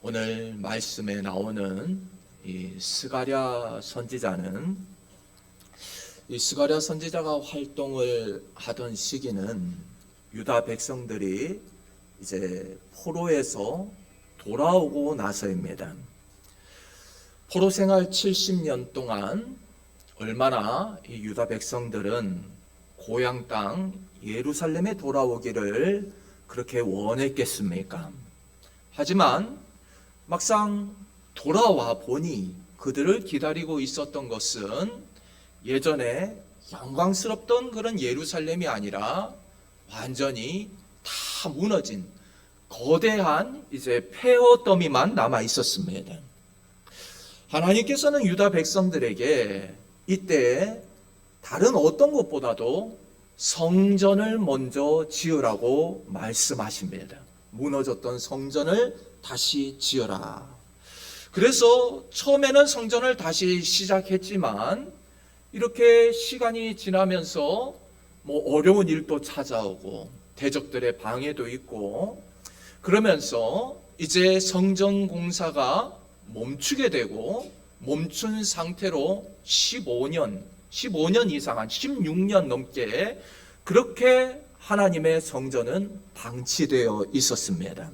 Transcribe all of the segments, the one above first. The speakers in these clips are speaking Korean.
오늘 말씀에 나오는 이 스가랴 선지자는 이 스가랴 선지자가 활동을 하던 시기는 유다 백성들이 이제 포로에서 돌아오고 나서입니다. 포로 생활 70년 동안 얼마나 이 유다 백성들은 고향 땅 예루살렘에 돌아오기를 그렇게 원했겠습니까? 하지만 막상 돌아와 보니 그들을 기다리고 있었던 것은 예전에 영광스럽던 그런 예루살렘이 아니라 완전히 다 무너진 거대한 이제 폐허 더미만 남아 있었습니다. 하나님께서는 유다 백성들에게 이때 다른 어떤 것보다도 성전을 먼저 지으라고 말씀하십니다. 무너졌던 성전을 다시 지어라. 그래서 처음에는 성전을 다시 시작했지만 이렇게 시간이 지나면서 어려운 일도 찾아오고 대적들의 방해도 있고 그러면서 이제 성전 공사가 멈추게 되고 멈춘 상태로 15년 이상 한 16년 넘게 그렇게 하나님의 성전은 방치되어 있었습니다.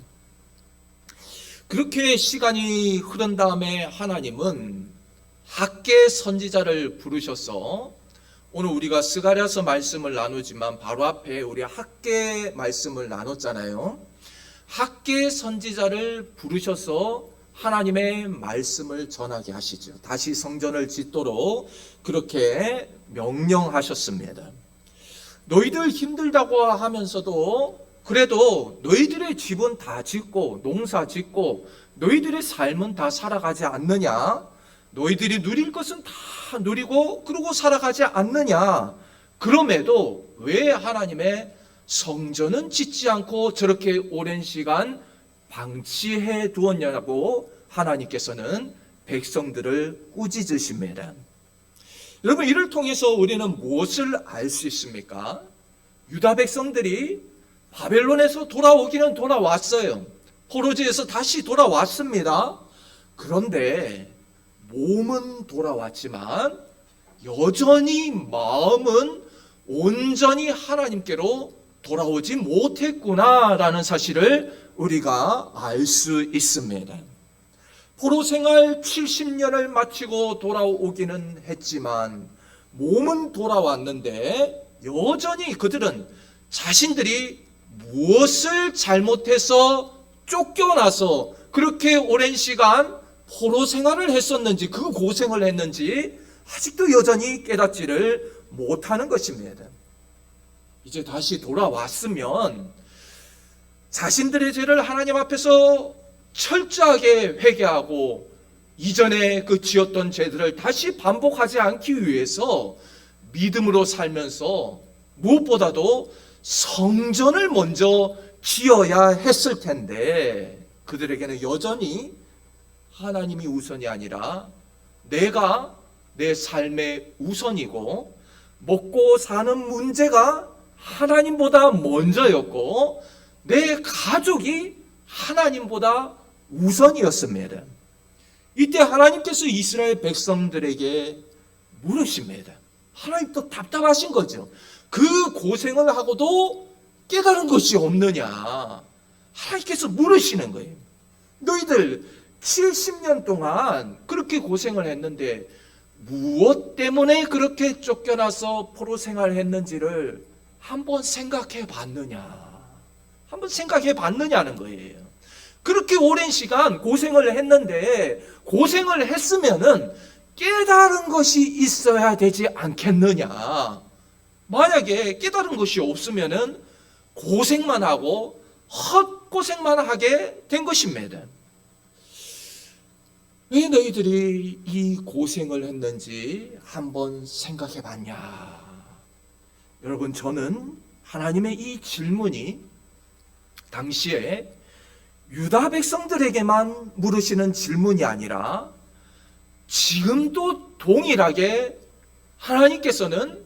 그렇게 시간이 흐른 다음에 하나님은 학개 선지자를 부르셔서 오늘 우리가 스가랴서 말씀을 나누지만 바로 앞에 우리 학개 말씀을 나눴잖아요. 학개 선지자를 부르셔서 하나님의 말씀을 전하게 하시죠. 다시 성전을 짓도록 그렇게 명령하셨습니다. 너희들 힘들다고 하면서도 그래도 너희들의 집은 다 짓고 농사 짓고 너희들의 삶은 다 살아가지 않느냐? 너희들이 누릴 것은 다 누리고 그러고 살아가지 않느냐? 그럼에도 왜 하나님의 성전은 짓지 않고 저렇게 오랜 시간 방치해 두었냐고 하나님께서는 백성들을 꾸짖으십니다. 여러분, 이를 통해서 우리는 무엇을 알 수 있습니까? 유다 백성들이 바벨론에서 돌아오기는 돌아왔어요. 포로지에서 다시 돌아왔습니다. 그런데 몸은 돌아왔지만 여전히 마음은 온전히 하나님께로 돌아오지 못했구나라는 사실을 우리가 알 수 있습니다. 포로 생활 70년을 마치고 돌아오기는 했지만 몸은 돌아왔는데 여전히 그들은 자신들이 무엇을 잘못해서 쫓겨나서 그렇게 오랜 시간 포로 생활을 했었는지 그 고생을 했는지 아직도 여전히 깨닫지를 못하는 것입니다. 이제 다시 돌아왔으면 자신들의 죄를 하나님 앞에서 철저하게 회개하고 이전에 그 지었던 죄들을 다시 반복하지 않기 위해서 믿음으로 살면서 무엇보다도 성전을 먼저 지어야 했을 텐데 그들에게는 여전히 하나님이 우선이 아니라 내가 내 삶의 우선이고 먹고 사는 문제가 하나님보다 먼저였고 내 가족이 하나님보다 우선이었습니다. 이때 하나님께서 이스라엘 백성들에게 물으십니다. 하나님도 답답하신 거죠. 그 고생을 하고도 깨달은 것이 없느냐. 하나님께서 물으시는 거예요. 너희들 70년 동안 그렇게 고생을 했는데 무엇 때문에 그렇게 쫓겨나서 포로 생활을 했는지를 한번 생각해 봤느냐. 한번 생각해 봤느냐는 거예요. 그렇게 오랜 시간 고생을 했는데 고생을 했으면은 깨달은 것이 있어야 되지 않겠느냐. 만약에 깨달은 것이 없으면은 고생만 하고 헛고생만 하게 된 것입니다. 왜 너희들이 이 고생을 했는지 한번 생각해 봤냐? 여러분, 저는 하나님의 이 질문이 당시에 유다 백성들에게만 물으시는 질문이 아니라 지금도 동일하게 하나님께서는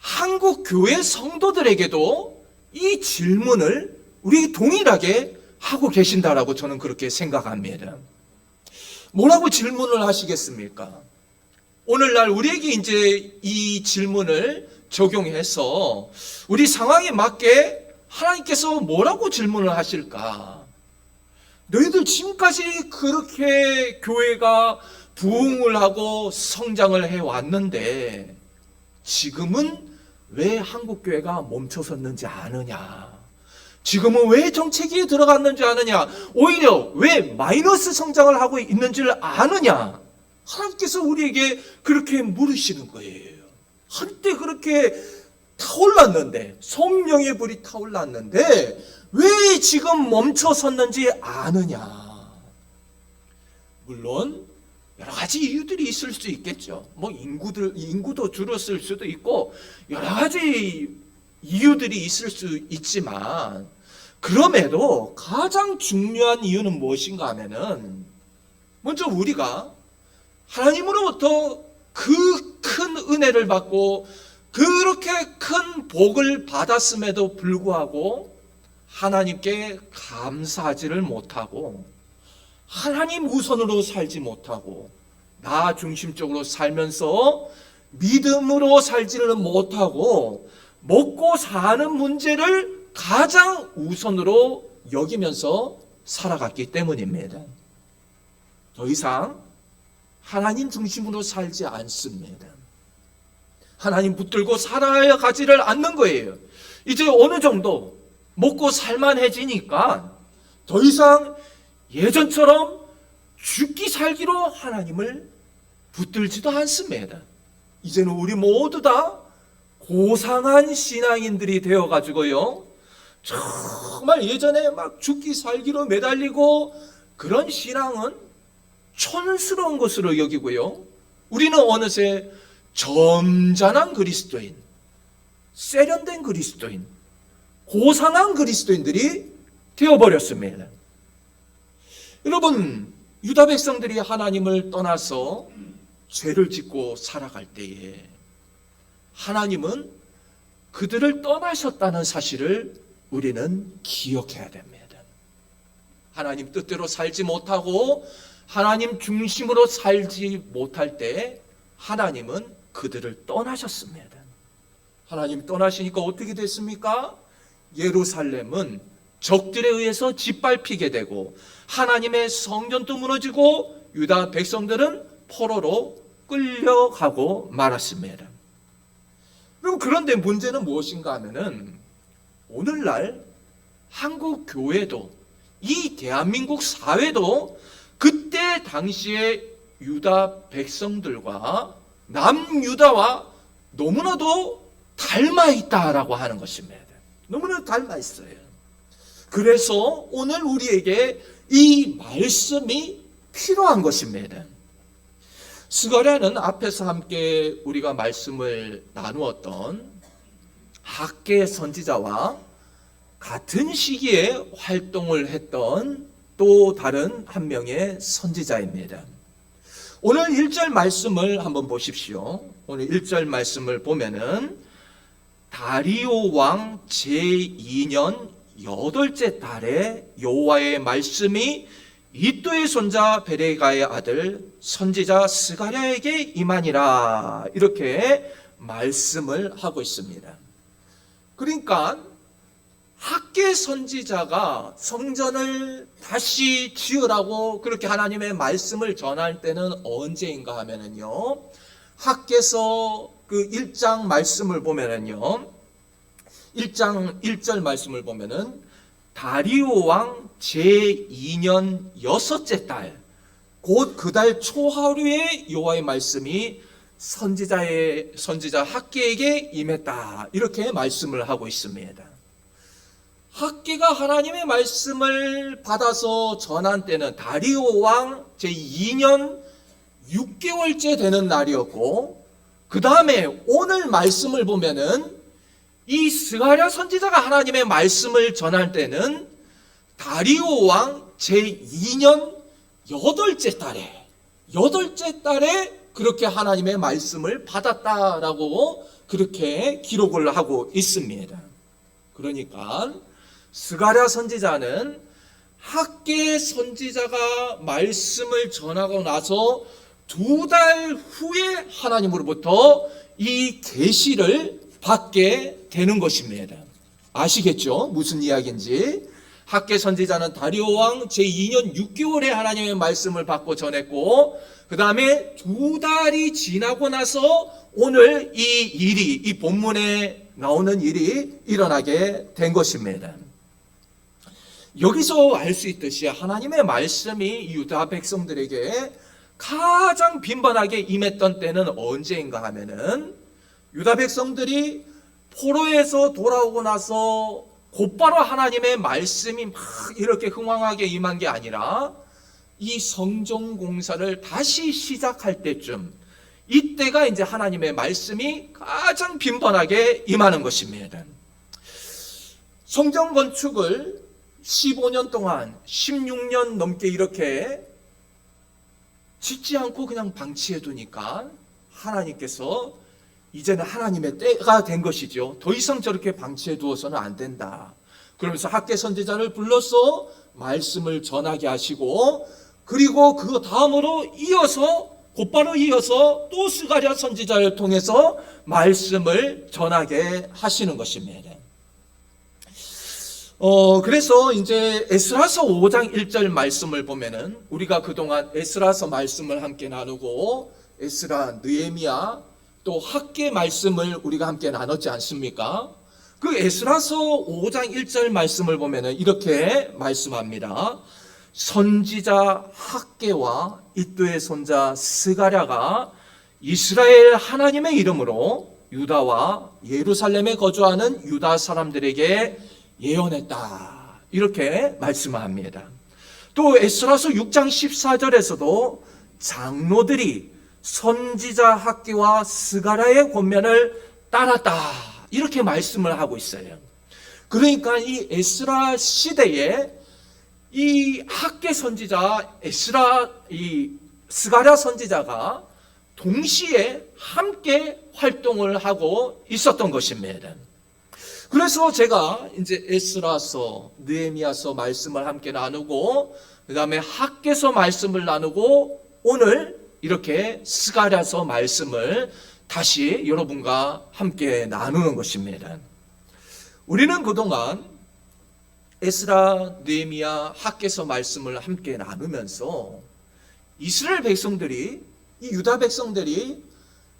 한국 교회 성도들에게도 이 질문을 우리 동일하게 하고 계신다라고 저는 그렇게 생각합니다. 뭐라고 질문을 하시겠습니까? 오늘날 우리에게 이제 이 질문을 적용해서 우리 상황에 맞게 하나님께서 뭐라고 질문을 하실까? 너희들 지금까지 그렇게 교회가 부흥을 하고 성장을 해왔는데 지금은 왜 한국교회가 멈춰섰는지 아느냐? 지금은 왜 정체기에 들어갔는지 아느냐? 오히려 왜 마이너스 성장을 하고 있는지를 아느냐? 하나님께서 우리에게 그렇게 물으시는 거예요. 한때 그렇게 타올랐는데, 성령의 불이 타올랐는데 왜 지금 멈춰섰는지 아느냐? 물론 여러 가지 이유들이 있을 수 있겠죠. 뭐 인구도 줄었을 수도 있고 여러 가지 이유들이 있을 수 있지만, 그럼에도 가장 중요한 이유는 무엇인가 하면은, 먼저 우리가 하나님으로부터 그 큰 은혜를 받고 그렇게 큰 복을 받았음에도 불구하고 하나님께 감사하지를 못하고, 하나님 우선으로 살지 못하고, 나 중심적으로 살면서 믿음으로 살지를 못하고 먹고 사는 문제를 가장 우선으로 여기면서 살아갔기 때문입니다. 더 이상 하나님 중심으로 살지 않습니다. 하나님 붙들고 살아가지를 않는 거예요. 이제 어느 정도 먹고 살만해지니까 더 이상 예전처럼 죽기 살기로 하나님을 붙들지도 않습니다. 이제는 우리 모두 다 고상한 신앙인들이 되어가지고요, 정말 예전에 막 죽기 살기로 매달리고 그런 신앙은 촌스러운 것으로 여기고요, 우리는 어느새 점잖은 그리스도인, 세련된 그리스도인, 고상한 그리스도인들이 되어버렸습니다. 여러분, 유다 백성들이 하나님을 떠나서 죄를 짓고 살아갈 때에 하나님은 그들을 떠나셨다는 사실을 우리는 기억해야 됩니다. 하나님 뜻대로 살지 못하고 하나님 중심으로 살지 못할 때 하나님은 그들을 떠나셨습니다. 하나님 떠나시니까 어떻게 됐습니까? 예루살렘은 적들에 의해서 짓밟히게 되고 하나님의 성전도 무너지고 유다 백성들은 포로로 끌려가고 말았습니다. 그럼 그런데 문제는 무엇인가 하면은, 오늘날 한국 교회도, 이 대한민국 사회도 그때 당시에 유다 백성들과 남유다와 너무나도 닮아 있다라고 하는 것입니다. 너무나 닮아 있어요. 그래서 오늘 우리에게 이 말씀이 필요한 것입니다. 스가랴는 앞에서 함께 우리가 말씀을 나누었던 학개 선지자와 같은 시기에 활동을 했던 또 다른 한 명의 선지자입니다. 오늘 1절 말씀을 한번 보십시오. 오늘 1절 말씀을 보면은 다리오 왕 제2년 8째 달에 여호와의 말씀이 이도의 손자 베레가의 아들 선지자 스가랴에게 임하니라, 이렇게 말씀을 하고 있습니다. 그러니까 학개 선지자가 성전을 다시 지으라고 그렇게 하나님의 말씀을 전할 때는 언제인가 하면은요, 학개서 그 1장 말씀을 보면은요, 1장 1절 말씀을 보면은 다리오 왕 제2년 6째 달, 곧 그 달 초하루에 여호와의 말씀이 선지자 학개에게 임했다, 이렇게 말씀을 하고 있습니다. 학개가 하나님의 말씀을 받아서 전한 때는 다리오 왕 제2년 6개월째 되는 날이었고, 그 다음에 오늘 말씀을 보면은 이 스가랴 선지자가 하나님의 말씀을 전할 때는 다리오 왕 제2년 8째 달에 그렇게 하나님의 말씀을 받았다라고 그렇게 기록을 하고 있습니다. 그러니까 스가랴 선지자는 학계 선지자가 말씀을 전하고 나서 2달 후에 하나님으로부터 이 계시를 받게 되는 것입니다. 아시겠죠? 무슨 이야기인지. 학계 선지자는 다리오 왕 제2년 6개월에 하나님의 말씀을 받고 전했고, 그 다음에 2달이 지나고 나서 오늘 이 본문에 나오는 일이 일어나게 된 것입니다. 여기서 알 수 있듯이 하나님의 말씀이 유다 백성들에게 가장 빈번하게 임했던 때는 언제인가 하면은, 유다 백성들이 포로에서 돌아오고 나서 곧바로 하나님의 말씀이 막 이렇게 흥황하게 임한 게 아니라 이 성전 공사를 다시 시작할 때쯤, 이때가 이제 하나님의 말씀이 가장 빈번하게 임하는 것입니다. 성전 건축을 15년 동안 16년 넘게 이렇게 짓지 않고 그냥 방치해 두니까 하나님께서 이제는 하나님의 때가 된 것이죠. 더 이상 저렇게 방치해 두어서는 안 된다. 그러면서 학계 선지자를 불러서 말씀을 전하게 하시고, 그리고 그 다음으로 곧바로 이어서 또 스가랴 선지자를 통해서 말씀을 전하게 하시는 것입니다. 그래서 이제 에스라서 5장 1절 말씀을 보면은, 우리가 그동안 에스라서 말씀을 함께 나누고 에스라, 느헤미야, 또 학계 말씀을 우리가 함께 나눴지 않습니까? 그 에스라서 5장 1절 말씀을 보면은 이렇게 말씀합니다. 선지자 학계와 이도의 손자 스가랴가 이스라엘 하나님의 이름으로 유다와 예루살렘에 거주하는 유다 사람들에게 예언했다. 이렇게 말씀합니다. 또 에스라서 6장 14절에서도 장로들이 선지자 학계와 스가랴의 권면을 따랐다. 이렇게 말씀을 하고 있어요. 그러니까 이 에스라 시대에 이 학계 선지자 이 스가랴 선지자가 동시에 함께 활동을 하고 있었던 것입니다. 그래서 제가 이제 에스라서, 느헤미야서 말씀을 함께 나누고, 그 다음에 학계서 말씀을 나누고, 오늘 이렇게 스가랴서 말씀을 다시 여러분과 함께 나누는 것입니다. 우리는 그동안 에스라, 느헤미야, 학계서 말씀을 함께 나누면서 이스라엘 백성들이, 이 유다 백성들이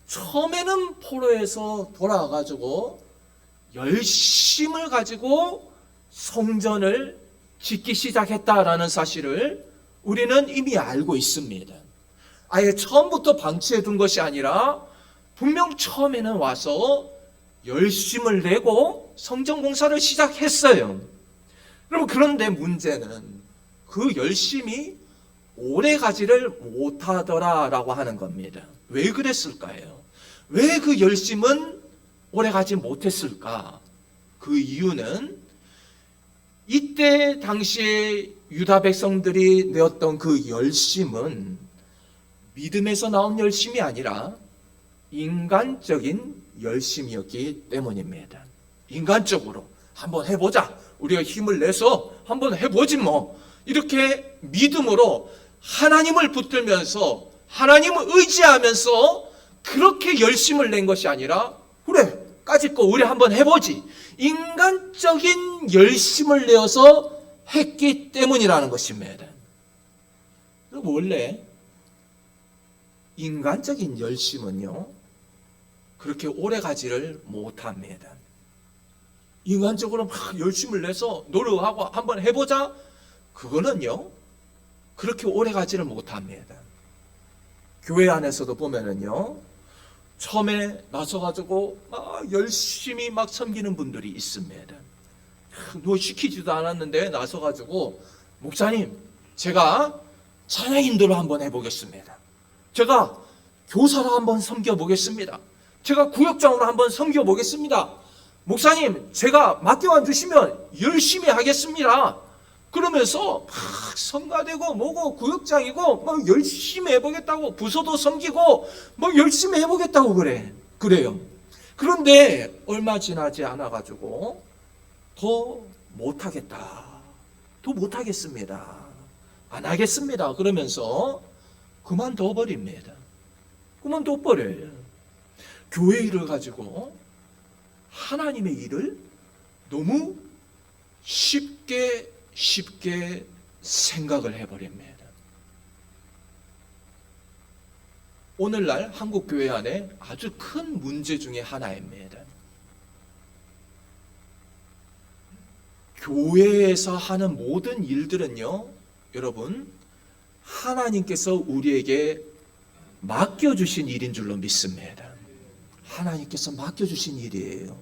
처음에는 포로에서 돌아와가지고 열심을 가지고 성전을 짓기 시작했다라는 사실을 우리는 이미 알고 있습니다. 아예 처음부터 방치해 둔 것이 아니라 분명 처음에는 와서 열심을 내고 성전 공사를 시작했어요. 여러분, 그런데 문제는 그 열심이 오래 가지를 못하더라라고 하는 겁니다. 왜 그랬을까요? 왜 그 열심은 오래 가지 못했을까? 그 이유는 이때 당시에 유다 백성들이 내었던 그 열심은 믿음에서 나온 열심이 아니라 인간적인 열심이었기 때문입니다. 인간적으로 한번 해보자, 우리가 힘을 내서 한번 해보지 뭐, 이렇게 믿음으로 하나님을 붙들면서 하나님을 의지하면서 그렇게 열심을 낸 것이 아니라, 그래 까짓 거 우리 한번 해보지, 인간적인 열심을 내어서 했기 때문이라는 것입니다. 원래 인간적인 열심은요 그렇게 오래 가지를 못합니다. 인간적으로 막 열심을 내서 노력하고 한번 해보자, 그거는요 그렇게 오래 가지를 못합니다. 교회 안에서도 보면은요 처음에 나서가지고 막 열심히 막 섬기는 분들이 있습니다. 너 시키지도 않았는데 나서가지고, 목사님 제가 찬양 인도를 한번 해보겠습니다, 제가 교사로 한번 섬겨보겠습니다, 제가 구역장으로 한번 섬겨보겠습니다, 목사님 제가 맡겨만 주시면 열심히 하겠습니다, 그러면서 막 성가되고 뭐고 구역장이고 막 열심히 해보겠다고, 부서도 섬기고 막 열심히 해보겠다고 그래요. 그런데 얼마 지나지 않아가지고 더 못하겠다, 더 못하겠습니다. 안 하겠습니다. 그러면서 그만둬 버립니다. 그만둬 버려요. 교회 일을 가지고 하나님의 일을 너무 쉽게 생각을 해버립니다. 오늘날 한국 교회 안에 아주 큰 문제 중에 하나입니다. 교회에서 하는 모든 일들은요, 여러분, 하나님께서 우리에게 맡겨주신 일인 줄로 믿습니다. 하나님께서 맡겨주신 일이에요.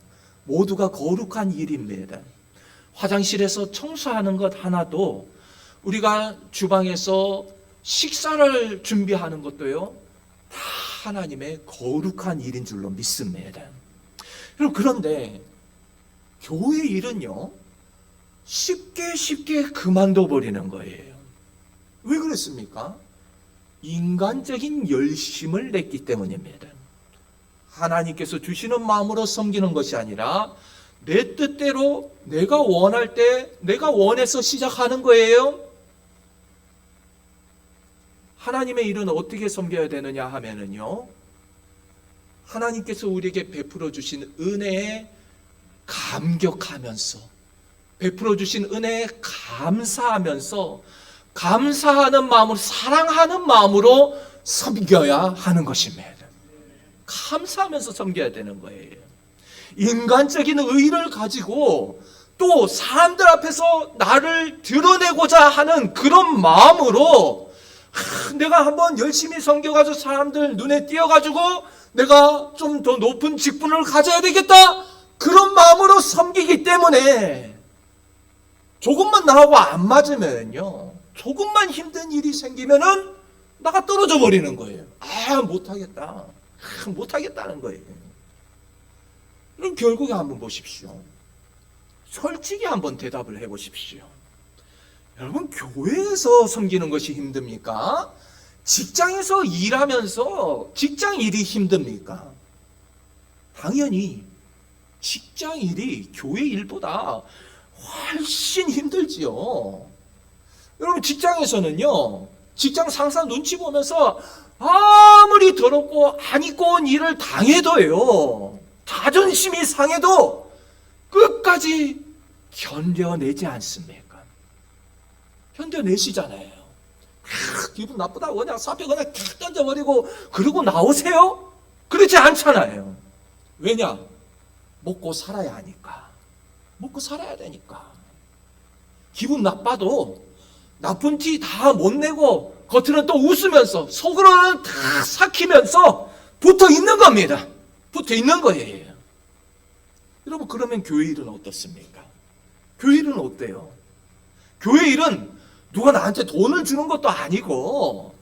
모두가 거룩한 일입니다. 화장실에서 청소하는 것 하나도, 우리가 주방에서 식사를 준비하는 것도요, 다 하나님의 거룩한 일인 줄로 믿습니다. 그런데 교회 일은요, 쉽게 그만둬 버리는 거예요. 왜 그렇습니까? 인간적인 열심을 냈기 때문입니다. 하나님께서 주시는 마음으로 섬기는 것이 아니라 내 뜻대로 내가 원할 때 내가 원해서 시작하는 거예요. 하나님의 일은 어떻게 섬겨야 되느냐 하면은요, 하나님께서 우리에게 베풀어 주신 은혜에 감격하면서, 베풀어 주신 은혜에 감사하면서, 감사하는 마음으로, 사랑하는 마음으로 섬겨야 하는 것입니다. 감사하면서 섬겨야 되는 거예요. 인간적인 의의를 가지고 또 사람들 앞에서 나를 드러내고자 하는 그런 마음으로, 내가 한번 열심히 섬겨가지고 사람들 눈에 띄어가지고 내가 좀 더 높은 직분을 가져야 되겠다, 그런 마음으로 섬기기 때문에 조금만 나하고 안 맞으면요, 조금만 힘든 일이 생기면은 나가 떨어져 버리는 거예요. 못하겠다는 거예요. 그럼 결국에 한번 보십시오. 솔직히 한번 대답을 해보십시오. 여러분, 교회에서 섬기는 것이 힘듭니까? 직장에서 일하면서 직장 일이 힘듭니까? 당연히 직장 일이 교회 일보다 훨씬 힘들지요. 여러분, 직장에서는요, 직장 상사 눈치 보면서 아무리 더럽고 안 입고 온 일을 당해도요, 자존심이 상해도 끝까지 견뎌내지 않습니까? 견뎌내시잖아요. 기분 나쁘다고 그냥 사표 그냥 탁 던져버리고 그러고 나오세요? 그렇지 않잖아요. 왜냐? 먹고 살아야 하니까. 먹고 살아야 되니까. 기분 나빠도 나쁜 티 다 못 내고 겉으로는 또 웃으면서 속으로는 다 삭히면서 붙어 있는 겁니다. 붙어 있는 거예요. 여러분, 그러면 교회 일은 어떻습니까? 교회 일은 어때요? 교회 일은 누가 나한테 돈을 주는 것도 아니고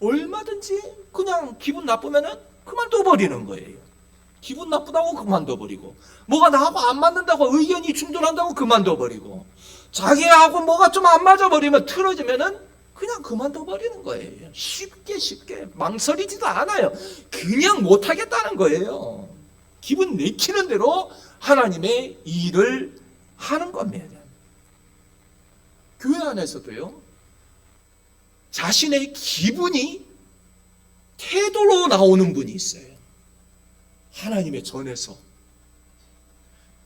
얼마든지 그냥 기분 나쁘면은 그만둬 버리는 거예요. 기분 나쁘다고 그만둬 버리고, 뭐가 나하고 안 맞는다고, 의견이 충돌한다고 그만둬 버리고, 자기하고 뭐가 좀 안 맞아 버리면, 틀어지면은 그냥 그만둬 버리는 거예요. 쉽게 망설이지도 않아요. 그냥 못하겠다는 거예요. 기분 내키는 대로 하나님의 일을 하는 겁니다. 교회 안에서도요, 자신의 기분이 태도로 나오는 분이 있어요. 하나님의 전에서.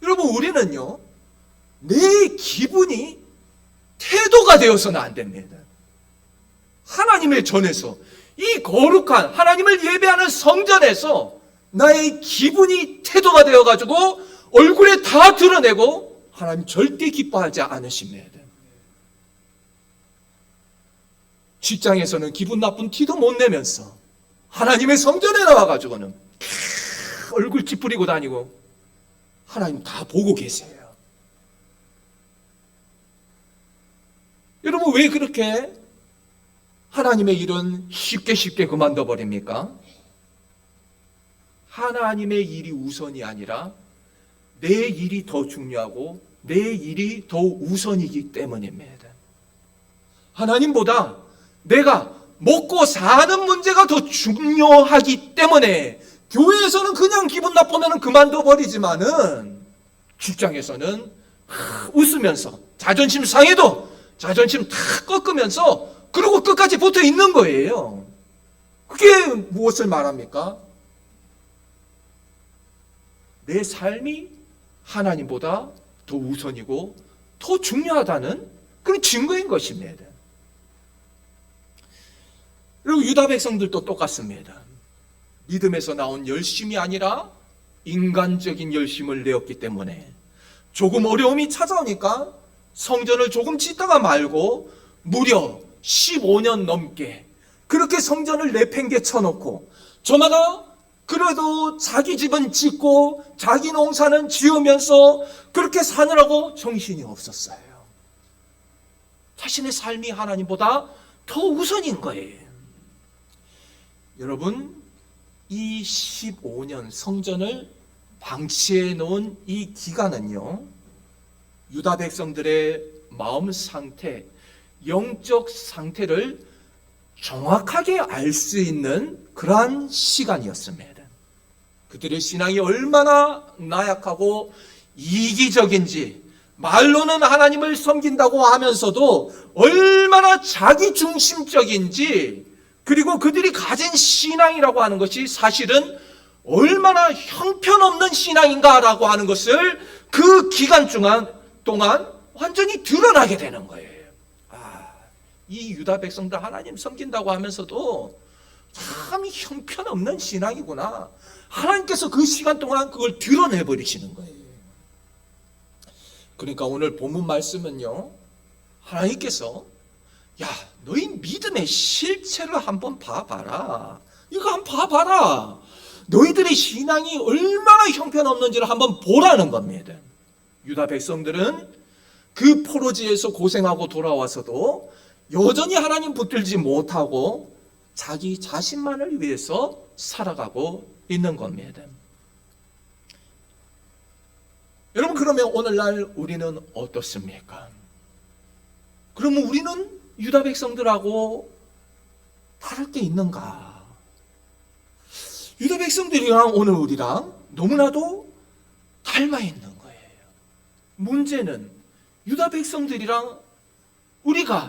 여러분, 우리는요, 내 기분이 태도가 되어서는 안 됩니다. 하나님의 전에서, 이 거룩한 하나님을 예배하는 성전에서 나의 기분이 태도가 되어가지고 얼굴에 다 드러내고 하나님 절대 기뻐하지 않으십니다. 직장에서는 기분 나쁜 티도 못 내면서 하나님의 성전에 나와가지고는 얼굴 찌푸리고 다니고 하나님 다 보고 계세요. 여러분, 왜 그렇게 하나님의 일은 쉽게 그만둬 버립니까? 하나님의 일이 우선이 아니라 내 일이 더 중요하고 내 일이 더 우선이기 때문입니다. 하나님보다 내가 먹고 사는 문제가 더 중요하기 때문에 교회에서는 그냥 기분 나쁘면 그만둬 버리지만은 직장에서는 웃으면서 자존심 상해도 자존심 다 꺾으면서 그러고 끝까지 붙어 있는 거예요. 그게 무엇을 말합니까? 내 삶이 하나님보다 더 우선이고 더 중요하다는 그런 증거인 것입니다. 그리고 유다 백성들도 똑같습니다. 믿음에서 나온 열심이 아니라 인간적인 열심을 내었기 때문에 조금 어려움이 찾아오니까 성전을 조금 짓다가 말고 무려 15년 넘게 그렇게 성전을 내팽개쳐 놓고 저마다 그래도 자기 집은 짓고 자기 농사는 지으면서 그렇게 사느라고 정신이 없었어요. 자신의 삶이 하나님보다 더 우선인 거예요. 여러분, 이 15년 성전을 방치해 놓은 이 기간은요, 유다 백성들의 마음 상태, 영적 상태를 정확하게 알 수 있는 그러한 시간이었습니다. 그들의 신앙이 얼마나 나약하고 이기적인지, 말로는 하나님을 섬긴다고 하면서도 얼마나 자기중심적인지, 그리고 그들이 가진 신앙이라고 하는 것이 사실은 얼마나 형편없는 신앙인가라고 하는 것을 그 기간 동안 완전히 드러나게 되는 거예요. 이 유다 백성들 하나님 섬긴다고 하면서도 참 형편없는 신앙이구나. 하나님께서 그 시간 동안 그걸 드러내버리시는 거예요. 그러니까 오늘 본문 말씀은요, 하나님께서 야, 너희 믿음의 실체를 한번 봐봐라. 이거 한번 봐봐라. 너희들의 신앙이 얼마나 형편없는지를 한번 보라는 겁니다. 유다 백성들은 그 포로지에서 고생하고 돌아와서도 여전히 하나님 붙들지 못하고 자기 자신만을 위해서 살아가고 있는 겁니다. 여러분, 그러면 오늘날 우리는 어떻습니까? 그러면 우리는 유다 백성들하고 다를 게 있는가? 유다 백성들이랑 오늘 우리랑 너무나도 닮아 있는 거예요. 문제는 유다 백성들이랑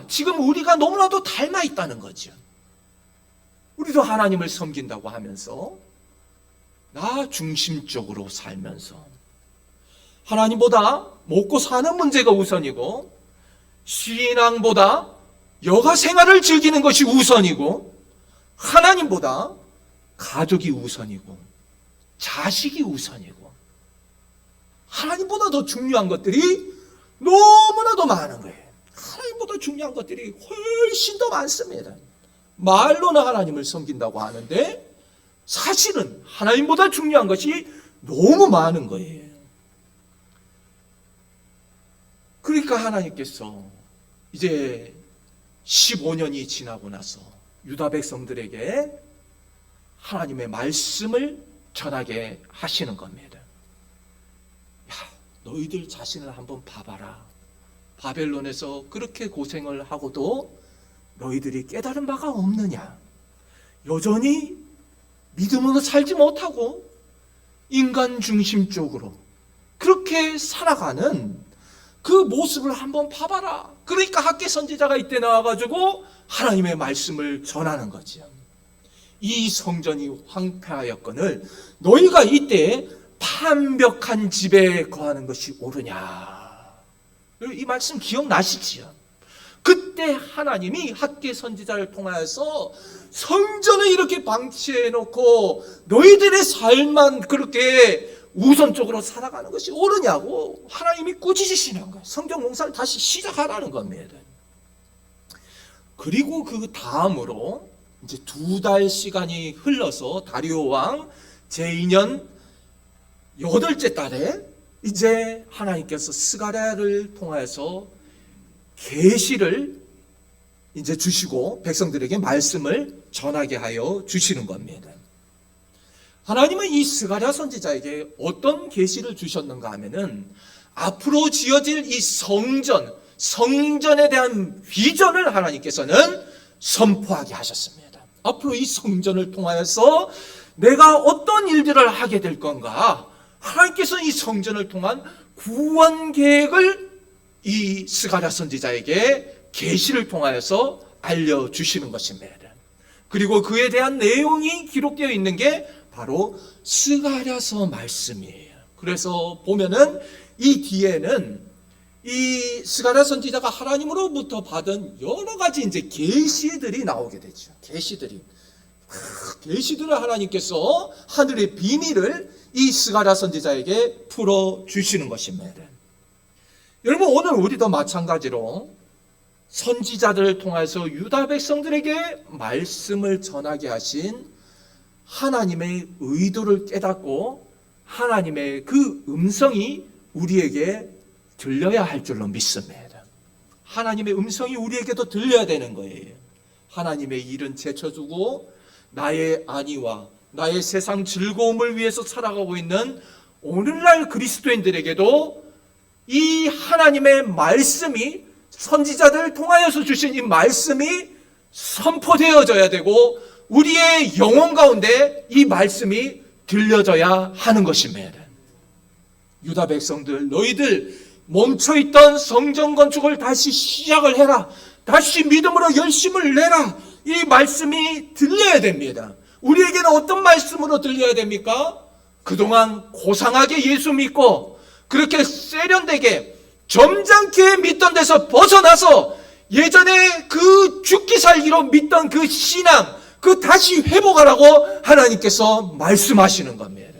지금 우리가 너무나도 닮아 있다는 거죠. 우리도 하나님을 섬긴다고 하면서 나 중심적으로 살면서 하나님보다 먹고 사는 문제가 우선이고 신앙보다 여가 생활을 즐기는 것이 우선이고 하나님보다 가족이 우선이고 자식이 우선이고 하나님보다 더 중요한 것들이 너무나도 많은 거예요. 하나님보다 중요한 것들이 훨씬 더 많습니다. 말로는 하나님을 섬긴다고 하는데 사실은 하나님보다 중요한 것이 너무 많은 거예요. 그러니까 하나님께서 이제 15년이 지나고 나서 유다 백성들에게 하나님의 말씀을 전하게 하시는 겁니다. 야, 너희들 자신을 한번 봐봐라. 바벨론에서 그렇게 고생을 하고도 너희들이 깨달은 바가 없느냐? 여전히 믿음으로 살지 못하고 인간 중심적으로 그렇게 살아가는 그 모습을 한번 봐봐라. 그러니까 학개 선지자가 이때 나와가지고 하나님의 말씀을 전하는 거죠. 이 성전이 황폐하였거늘 너희가 이때 판벽한 집에 거하는 것이 옳으냐. 이 말씀 기억나시지요? 그때 하나님이 학개 선지자를 통하여서 성전을 이렇게 방치해 놓고 너희들의 삶만 그렇게 우선적으로 살아가는 것이 옳으냐고 하나님이 꾸짖으시는 거예요. 성경 공사를 다시 시작하라는 겁니다. 그리고 그 다음으로 이제 2달 시간이 흘러서 다리오 왕 제2년 8째 달에 이제 하나님께서 스가랴를 통하여서 계시를 이제 주시고 백성들에게 말씀을 전하게 하여 주시는 겁니다. 하나님은 이 스가랴 선지자에게 어떤 계시를 주셨는가 하면은 앞으로 지어질 이 성전에 대한 비전을 하나님께서는 선포하게 하셨습니다. 앞으로 이 성전을 통하여서 내가 어떤 일들을 하게 될 건가? 하나님께서 이 성전을 통한 구원 계획을 이 스가랴 선지자에게 계시를 통하여서 알려주시는 것입니다. 그리고 그에 대한 내용이 기록되어 있는 게 바로 스가랴서 말씀이에요. 그래서 보면은 이 뒤에는 이 스가랴 선지자가 하나님으로부터 받은 여러 가지 이제 계시들이 나오게 되죠. 계시들을 하나님께서 하늘의 비밀을 이 스가랴 선지자에게 풀어 주시는 것입니다. 여러분, 오늘 우리도 마찬가지로 선지자들을 통해서 유다 백성들에게 말씀을 전하게 하신 하나님의 의도를 깨닫고 하나님의 그 음성이 우리에게 들려야 할 줄로 믿습니다. 하나님의 음성이 우리에게도 들려야 되는 거예요. 하나님의 일은 제쳐두고 나의 안위와 나의 세상 즐거움을 위해서 살아가고 있는 오늘날 그리스도인들에게도 이 하나님의 말씀이, 선지자들을 통하여서 주신 이 말씀이 선포되어져야 되고 우리의 영혼 가운데 이 말씀이 들려져야 하는 것입니다. 유다 백성들, 너희들 멈춰있던 성전 건축을 다시 시작을 해라. 다시 믿음으로 열심을 내라. 이 말씀이 들려야 됩니다. 우리에게는 어떤 말씀으로 들려야 됩니까? 그동안 고상하게 예수 믿고 그렇게 세련되게 점잖게 믿던 데서 벗어나서 예전에 그 죽기 살기로 믿던 그 신앙, 그 다시 회복하라고 하나님께서 말씀하시는 겁니다.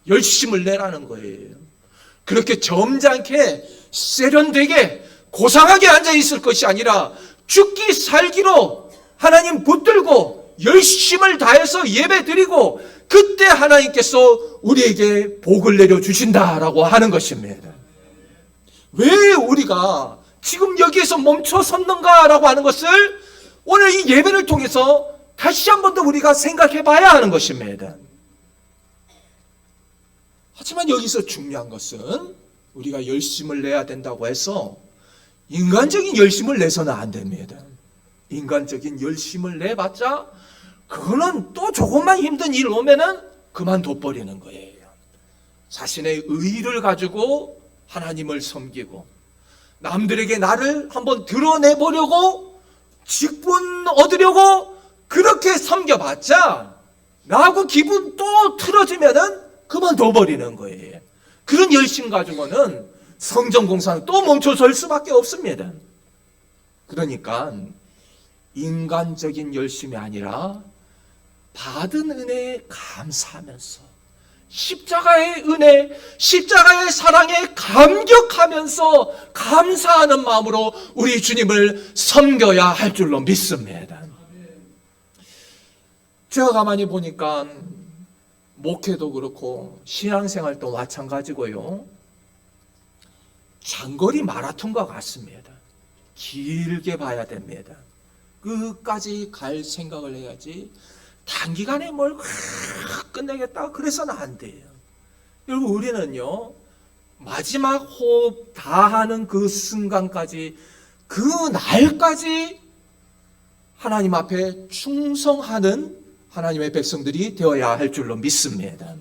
열심을 내라는 거예요. 그렇게 점잖게 세련되게 고상하게 앉아있을 것이 아니라 죽기 살기로 하나님 붙들고 열심을 다해서 예배드리고 그때 하나님께서 우리에게 복을 내려주신다라고 하는 것입니다. 왜 우리가 지금 여기에서 멈춰 섰는가라고 하는 것을 오늘 이 예배를 통해서 다시 한 번 더 우리가 생각해 봐야 하는 것입니다. 하지만 여기서 중요한 것은 우리가 열심을 내야 된다고 해서 인간적인 열심을 내서는 안 됩니다. 인간적인 열심을 내봤자 그거는 또 조금만 힘든 일 오면은 그만둬버리는 거예요. 자신의 의의를 가지고 하나님을 섬기고 남들에게 나를 한번 드러내보려고 직분 얻으려고 그렇게 섬겨봤자 나하고 기분 또 틀어지면은 그만둬버리는 거예요. 그런 열심 가지고는 성전공사는 또 멈춰설 수밖에 없습니다. 그러니까 인간적인 열심이 아니라 받은 은혜에 감사하면서 십자가의 은혜, 십자가의 사랑에 감격하면서 감사하는 마음으로 우리 주님을 섬겨야 할 줄로 믿습니다. 제가 가만히 보니까 목회도 그렇고 신앙생활도 마찬가지고요. 장거리 마라톤과 같습니다. 길게 봐야 됩니다. 끝까지 갈 생각을 해야지 단기간에 뭘 끝내겠다 그래서는 안 돼요. 여러분, 우리는요 마지막 호흡 다 하는 그 순간까지, 그 날까지 하나님 앞에 충성하는 하나님의 백성들이 되어야 할 줄로 믿습니다.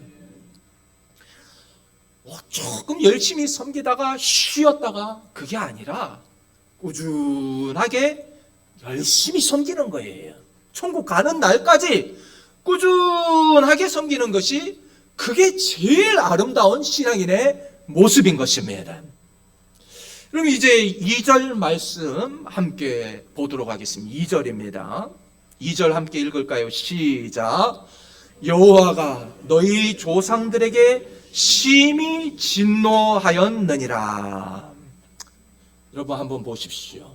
조금 열심히 섬기다가 쉬었다가 그게 아니라 꾸준하게 열심히 섬기는 거예요. 천국 가는 날까지 꾸준하게 섬기는 것이 그게 제일 아름다운 신앙인의 모습인 것입니다. 그럼 이제 2절 말씀 함께 보도록 하겠습니다. 2절입니다. 2절 함께 읽을까요? 시작. 여호와가 너희 조상들에게 심히 진노하였느니라. 여러분 한번 보십시오.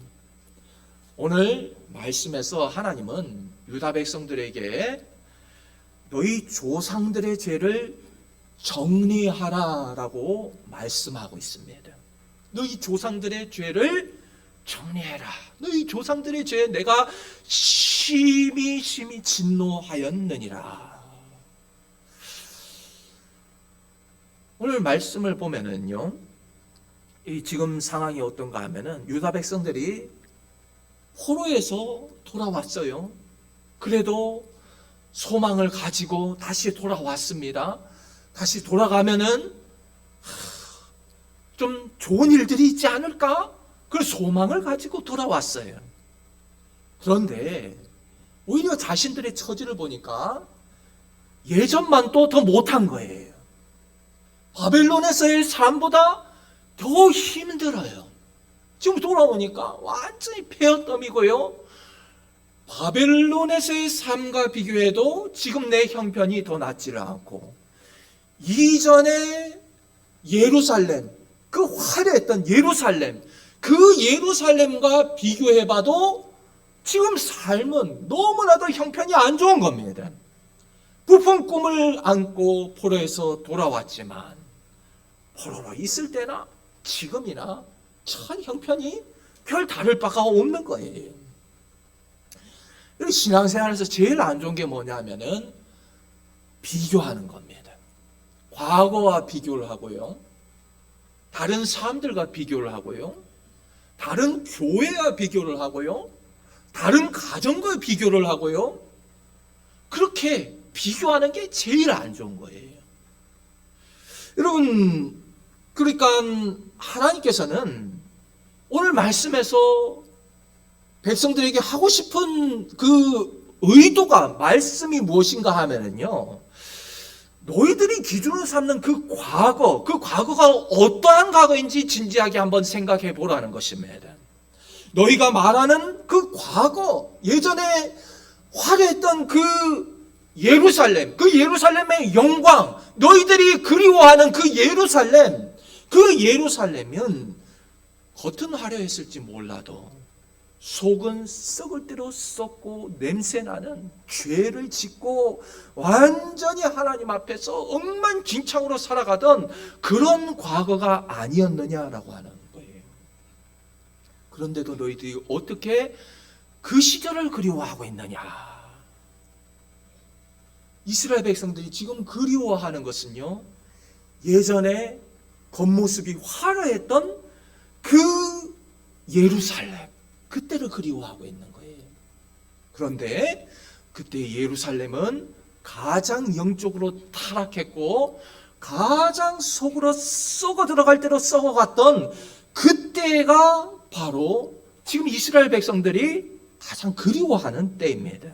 오늘 말씀에서 하나님은 유다 백성들에게 너희 조상들의 죄를 정리하라라고 말씀하고 있습니다. 너희 조상들의 죄를 정리해라. 너희 조상들의 죄에 내가 심히 진노하였느니라. 오늘 말씀을 보면은요, 이 지금 상황이 어떤가 하면은 유다 백성들이 포로에서 돌아왔어요. 그래도 소망을 가지고 다시 돌아왔습니다. 다시 돌아가면은 좀 좋은 일들이 있지 않을까? 그 소망을 가지고 돌아왔어요. 그런데 오히려 자신들의 처지를 보니까 예전만 또 더 못한 거예요. 바벨론에서의 삶보다 더 힘들어요. 지금 돌아오니까 완전히 폐허덤이고요. 바벨론에서의 삶과 비교해도 지금 내 형편이 더 낫지를 않고, 이전에 예루살렘, 그 화려했던 예루살렘, 그 예루살렘과 비교해봐도 지금 삶은 너무나도 형편이 안 좋은 겁니다. 부푼 꿈을 안고 포로에서 돌아왔지만 포로로 있을 때나 지금이나 참 형편이 별 다를 바가 없는 거예요. 신앙생활에서 제일 안 좋은 게 뭐냐면은 비교하는 겁니다. 과거와 비교를 하고요, 다른 사람들과 비교를 하고요, 다른 교회와 비교를 하고요, 다른 가정과 비교를 하고요. 그렇게 비교하는 게 제일 안 좋은 거예요. 여러분, 그러니까 하나님께서는 오늘 말씀에서 백성들에게 하고 싶은 그 의도가, 말씀이 무엇인가 하면은요, 너희들이 기준으로 삼는 그 과거가 어떠한 과거인지 진지하게 한번 생각해 보라는 것입니다. 너희가 말하는 그 과거, 예전에 화려했던 그 예루살렘의 영광, 너희들이 그리워하는 그 예루살렘은 겉은 화려했을지 몰라도 속은 썩을 대로 썩고 냄새나는 죄를 짓고 완전히 하나님 앞에서 엉망진창으로 살아가던 그런 과거가 아니었느냐라고 하는 거예요. 그런데도 너희들이 어떻게 그 시절을 그리워하고 있느냐? 이스라엘 백성들이 지금 그리워하는 것은요, 예전에 겉모습이 화려했던 그 예루살렘, 그때를 그리워하고 있는 거예요. 그런데 그때 예루살렘은 가장 영적으로 타락했고 가장 속으로 썩어 들어갈 대로 썩어갔던 그때가 바로 지금 이스라엘 백성들이 가장 그리워하는 때입니다.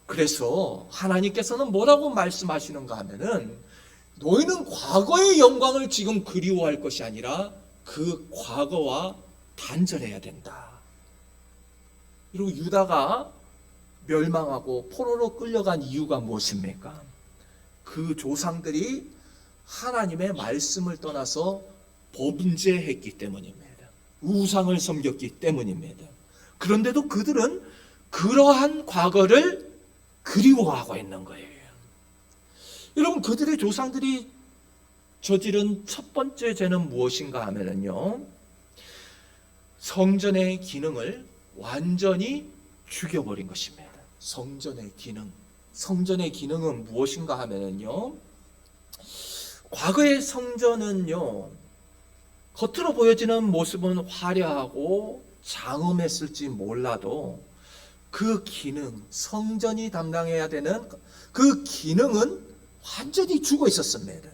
그래서 하나님께서는 뭐라고 말씀하시는가 하면은, 너희는 과거의 영광을 지금 그리워할 것이 아니라 그 과거와 단절해야 된다. 그리고 유다가 멸망하고 포로로 끌려간 이유가 무엇입니까? 그 조상들이 하나님의 말씀을 떠나서 범죄했기 때문입니다. 우상을 섬겼기 때문입니다. 그런데도 그들은 그러한 과거를 그리워하고 있는 거예요. 여러분, 그들의 조상들이 저지른 첫 번째 죄는 무엇인가 하면요, 성전의 기능을 완전히 죽여버린 것입니다. 성전의 기능은 무엇인가 하면요, 과거의 성전은요, 겉으로 보여지는 모습은 화려하고 장엄했을지 몰라도 그 기능, 성전이 담당해야 되는 그 기능은 완전히 죽어 있었습니다.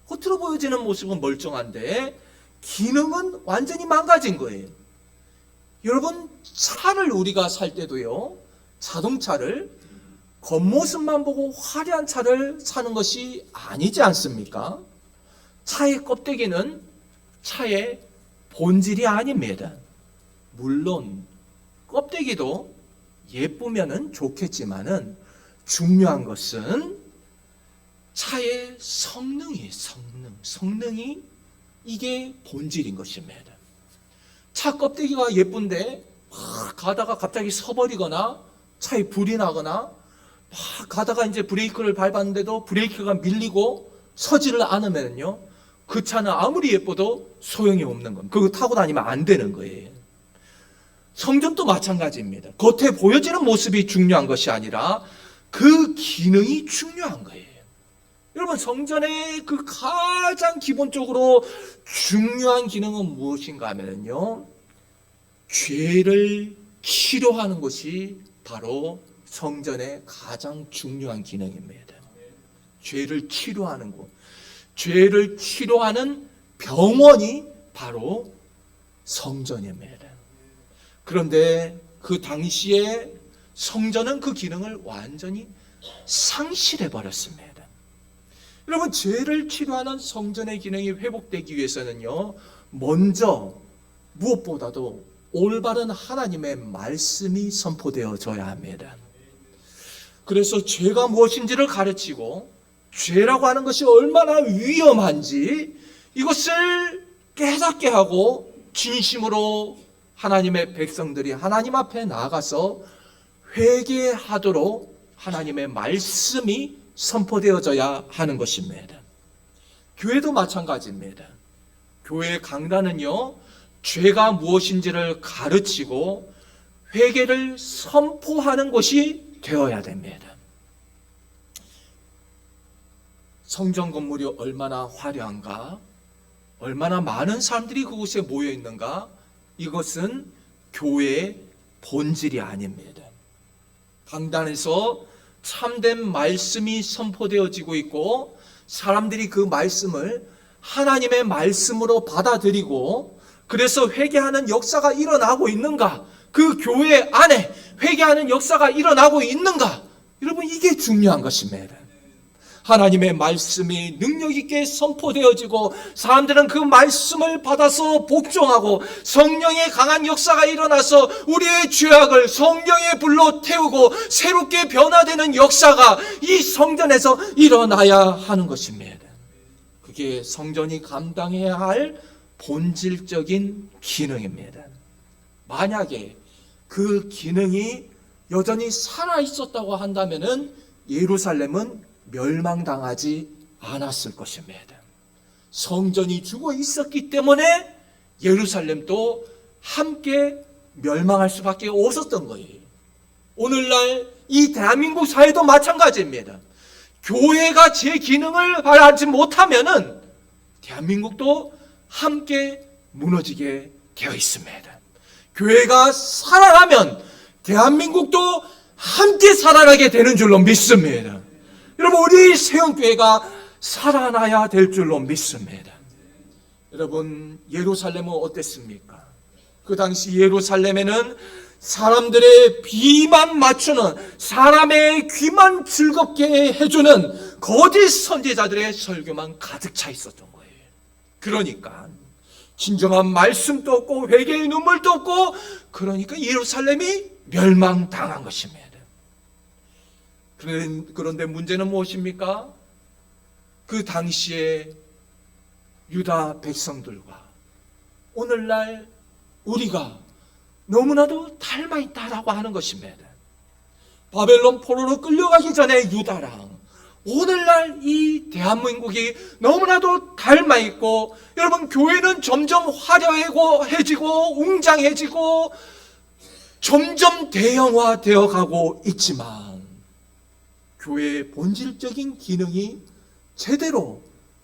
겉으로 보여지는 모습은 멀쩡한데 기능은 완전히 망가진 거예요. 여러분, 차를 우리가 살 때도요, 자동차를 겉모습만 보고 화려한 차를 사는 것이 아니지 않습니까? 차의 껍데기는 차의 본질이 아닙니다. 물론 껍데기도 예쁘면은 좋겠지만은 중요한 것은 차의 성능이 이게 본질인 것입니다. 차 껍데기가 예쁜데 막 가다가 갑자기 서버리거나 차에 불이 나거나 막 가다가 이제 브레이크를 밟았는데도 브레이크가 밀리고 서지를 않으면요, 그 차는 아무리 예뻐도 소용이 없는 겁니다. 그거 타고 다니면 안 되는 거예요. 성전도 마찬가지입니다. 겉에 보여지는 모습이 중요한 것이 아니라 그 기능이 중요한 거예요. 여러분, 성전의 그 가장 기본적으로 중요한 기능은 무엇인가 하면요, 죄를 치료하는 것이 바로 성전의 가장 중요한 기능입니다. 죄를 치료하는 것, 죄를 치료하는 병원이 바로 성전입니다. 그런데 그 당시에 성전은 그 기능을 완전히 상실해 버렸습니다. 여러분, 죄를 치료하는 성전의 기능이 회복되기 위해서는요, 먼저 무엇보다도 올바른 하나님의 말씀이 선포되어져야 합니다. 그래서 죄가 무엇인지를 가르치고 죄라고 하는 것이 얼마나 위험한지 이것을 깨닫게 하고 진심으로 하나님의 백성들이 하나님 앞에 나가서 회개하도록 하나님의 말씀이 선포되어져야 하는 것입니다. 교회도 마찬가지입니다. 교회 강단은요, 죄가 무엇인지를 가르치고 회개를 선포하는 곳이 되어야 됩니다. 성전 건물이 얼마나 화려한가, 얼마나 많은 사람들이 그곳에 모여 있는가, 이것은 교회의 본질이 아닙니다. 강단에서 참된 말씀이 선포되어지고 있고 사람들이 그 말씀을 하나님의 말씀으로 받아들이고 그래서 회개하는 역사가 일어나고 있는가, 그 교회 안에 회개하는 역사가 일어나고 있는가, 여러분, 이게 중요한 것입니다. 하나님의 말씀이 능력 있게 선포되어지고 사람들은 그 말씀을 받아서 복종하고 성령의 강한 역사가 일어나서 우리의 죄악을 성령의 불로 태우고 새롭게 변화되는 역사가 이 성전에서 일어나야 하는 것입니다. 그게 성전이 감당해야 할 본질적인 기능입니다. 만약에 그 기능이 여전히 살아 있었다고 한다면은 예루살렘은 멸망당하지 않았을 것입니다. 성전이 죽어 있었기 때문에 예루살렘도 함께 멸망할 수밖에 없었던 거예요. 오늘날 이 대한민국 사회도 마찬가지입니다. 교회가 제 기능을 하지 못하면은 대한민국도 함께 무너지게 되어 있습니다. 교회가 살아나면 대한민국도 함께 살아나게 되는 줄로 믿습니다. 여러분, 우리 세운교회가 살아나야 될 줄로 믿습니다. 여러분, 예루살렘은 어땠습니까? 그 당시 예루살렘에는 사람들의 비만 맞추는, 사람의 귀만 즐겁게 해주는 거짓 선지자들의 설교만 가득 차 있었던 거예요. 그러니까 진정한 말씀도 없고 회개의 눈물도 없고, 그러니까 예루살렘이 멸망당한 것입니다. 그런데 문제는 무엇입니까? 그 당시에 유다 백성들과 오늘날 우리가 너무나도 닮아 있다라고 하는 것입니다. 바벨론 포로로 끌려가기 전에 유다랑 오늘날 이 대한민국이 너무나도 닮아 있고, 여러분, 교회는 점점 화려해지고 웅장해지고 점점 대형화되어 가고 있지만 교회의 본질적인 기능이 제대로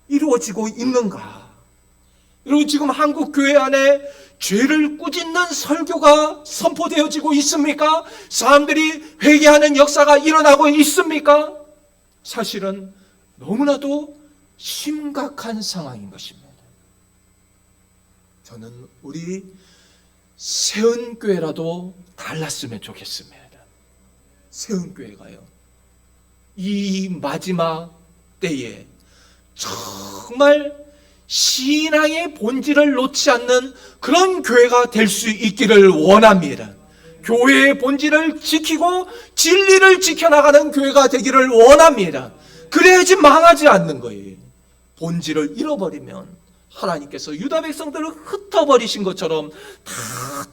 이루어지고 있는가? 여러분, 지금 한국 교회 안에 죄를 꾸짖는 설교가 선포되어지고 있습니까? 사람들이 회개하는 역사가 일어나고 있습니까? 사실은 너무나도 심각한 상황인 것입니다. 저는 우리 세운교회라도 달랐으면 좋겠습니다. 세운교회가요, 이 마지막 때에 정말 신앙의 본질을 놓지 않는 그런 교회가 될 수 있기를 원합니다. 교회의 본질을 지키고 진리를 지켜나가는 교회가 되기를 원합니다. 그래야지 망하지 않는 거예요. 본질을 잃어버리면 하나님께서 유다 백성들을 흩어버리신 것처럼 다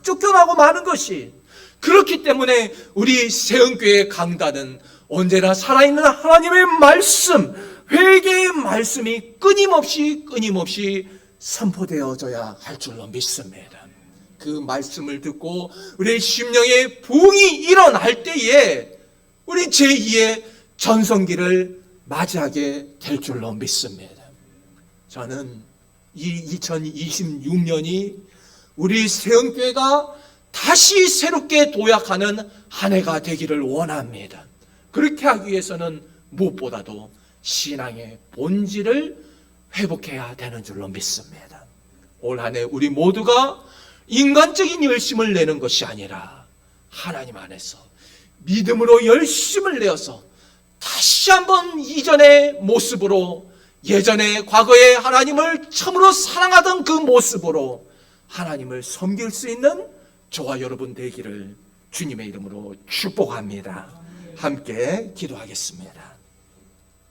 쫓겨나고 마는 것이, 그렇기 때문에 우리 세운교회 강단은 언제나 살아있는 하나님의 말씀, 회개의 말씀이 끊임없이 선포되어져야 할 줄로 믿습니다. 그 말씀을 듣고 우리의 심령의 부흥이 일어날 때에 우리 제2의 전성기를 맞이하게 될 줄로 믿습니다. 저는 이 2026년이 우리 세운교회가 다시 새롭게 도약하는 한 해가 되기를 원합니다. 그렇게 하기 위해서는 무엇보다도 신앙의 본질을 회복해야 되는 줄로 믿습니다. 올 한 해 우리 모두가 인간적인 열심을 내는 것이 아니라 하나님 안에서 믿음으로 열심을 내어서 다시 한번 이전의 모습으로, 예전에 과거에 하나님을 처음으로 사랑하던 그 모습으로 하나님을 섬길 수 있는 저와 여러분 되기를 주님의 이름으로 축복합니다. 함께 기도하겠습니다.